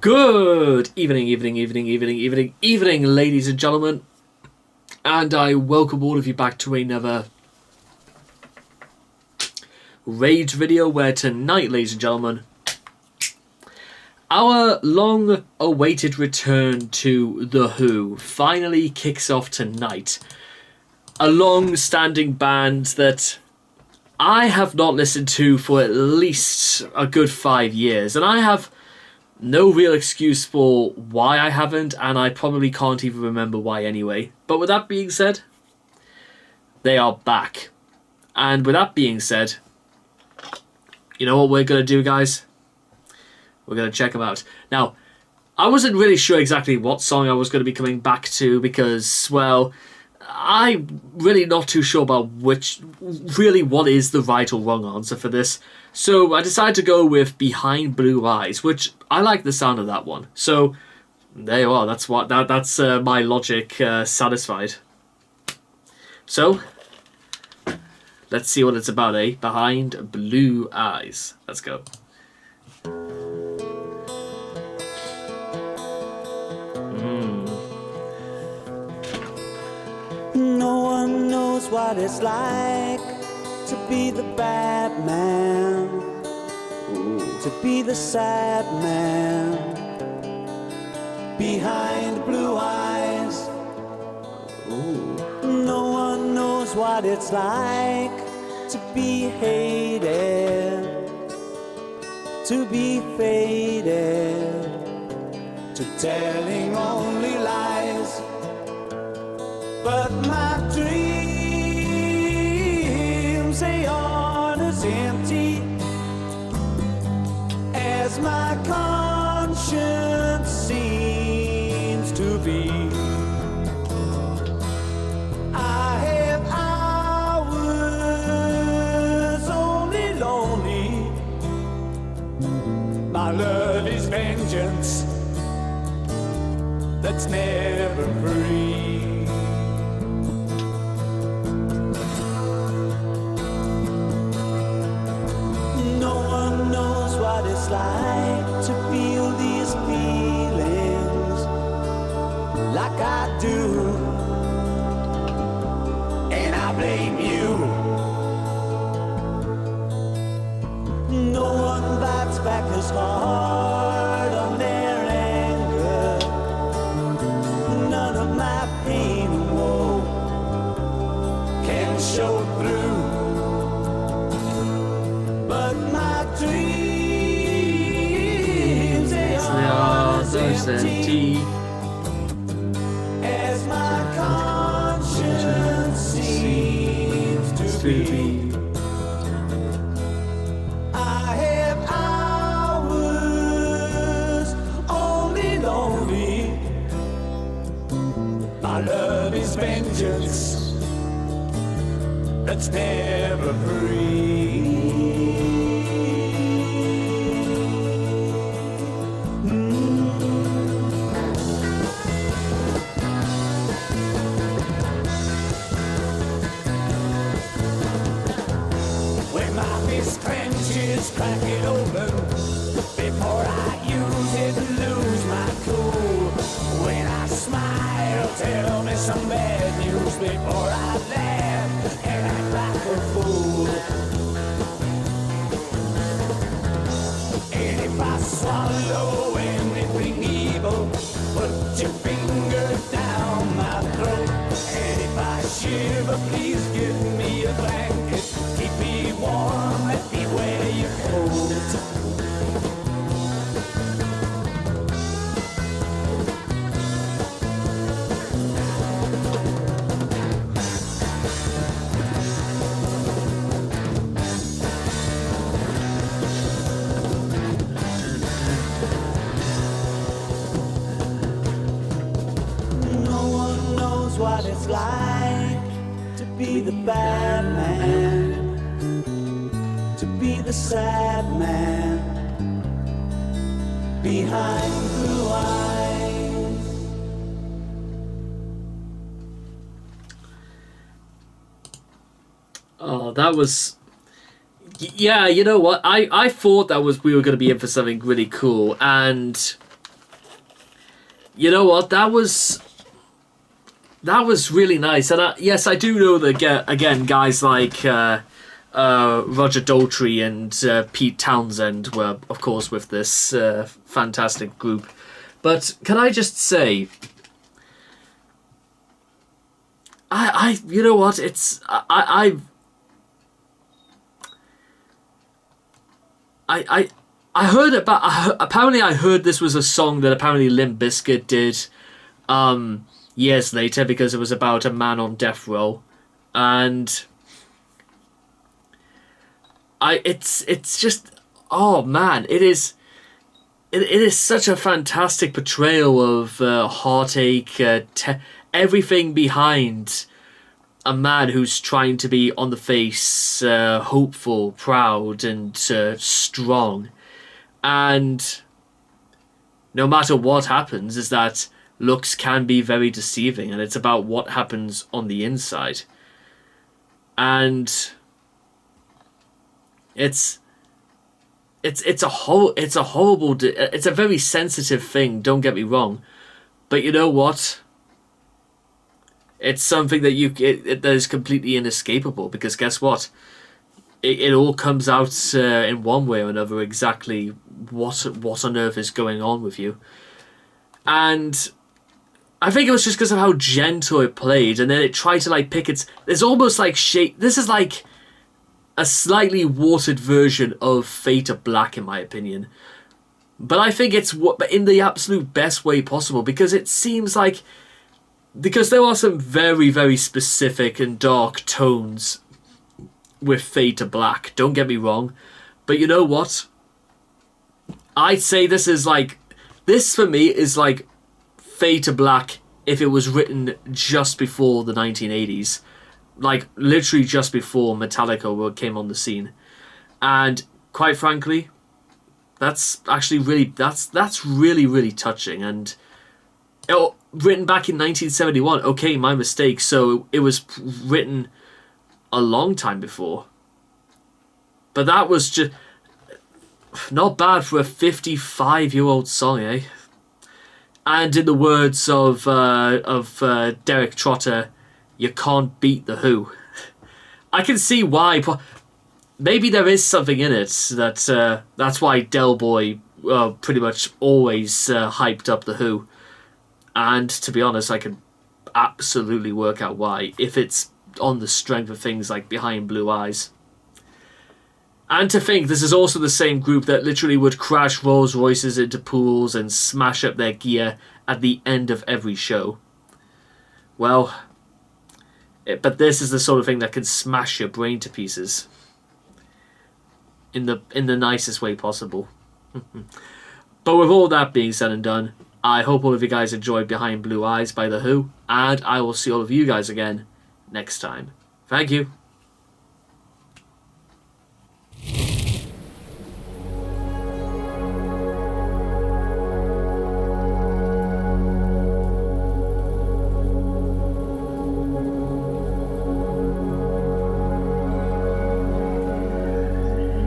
Good evening, ladies and gentlemen, and I welcome all of you back to another Rage video where tonight, ladies and gentlemen, our long-awaited return to The Who finally kicks off tonight. A long-standing band that I have not listened to for at least a good 5 years, and I have no real excuse for why I haven't, and I probably can't even remember why anyway. But with that being said, they are back. And with that being said, you know what we're going to do, guys? We're going to check them out. Now, I wasn't really sure exactly what song I was going to be coming back to because, well, I'm really not too sure about what is the right or wrong answer for this. So I decided to go with Behind Blue Eyes, which I like the sound of that one. So there you are. That's my logic satisfied. So let's see what it's about, eh? Behind Blue Eyes. Let's go. No one knows what it's like to be the bad man, to be the sad man behind blue eyes. No one knows what it's like to be hated, to be faded, to telling only lies. But my dreams, they aren't as empty as my conscience seems to be. I have hours only lonely. My love is vengeance that's never free. It's like to feel these feelings like I do, and I blame you. No one bites back as hard on their anger. None of my pain and woe can show through, but my dreams empty as my conscience seems to be. I have hours only lonely. My love is vengeance that's never free. Crack it open before I use it and lose my cool. When I smile, tell me some bad news before I laugh and act like a fool. And if I swallow anything evil, put your finger down my throat. And if I shiver, please give me a blanket. Keep me warm, let me wear your coat. No one knows what it's like to be the bad man, to be the sad man behind blue eyes. Oh, that was... Yeah, you know what? I thought that was we were going to be in for something really cool, and you know what? That was really nice. And yes, I do know that, again, guys like Roger Daltrey and Pete Townsend were, of course, with this fantastic group. But can I just say, you know what? It's I heard about. Apparently, I heard this was a song that apparently Limp Bizkit did years later because it was about a man on death row, and it's just, oh man, it is such a fantastic portrayal of heartache, everything behind a man who's trying to be on the face, hopeful, proud, and strong. And no matter what happens, is that looks can be very deceiving, and it's about what happens on the inside. And it's a horrible, it's a very sensitive thing, don't get me wrong, but you know what? It's something that that is completely inescapable, because guess what? It all comes out in one way or another exactly what on earth is going on with you. And I think it was just because of how gentle it played, and then it tried to like pick its... There's almost like this is like a slightly watered version of Fade to Black, in my opinion. But I think it's in the absolute best way possible, because it seems like... Because there are some very, very specific and dark tones with Fade to Black, don't get me wrong. But you know what? I'd say this is like... This, for me, is like Fade to Black if it was written just before the 1980s. Like, literally just before Metallica came on the scene. And, quite frankly, that's actually really... That's really, really touching. And... written back in 1971. Okay, my mistake. So it was written a long time before. But that was just not bad for a 55-year-old song, eh? And in the words of Derek Trotter, you can't beat The Who. I can see why. Maybe there is something in it that's why Del Boy pretty much always hyped up The Who. And to be honest, I can absolutely work out why, if it's on the strength of things like Behind Blue Eyes. And to think this is also the same group that literally would crash Rolls Royces into pools and smash up their gear at the end of every show. Well, but this is the sort of thing that can smash your brain to pieces. In the nicest way possible. But with all that being said and done, I hope all of you guys enjoyed Behind Blue Eyes by The Who, and I will see all of you guys again next time. Thank you.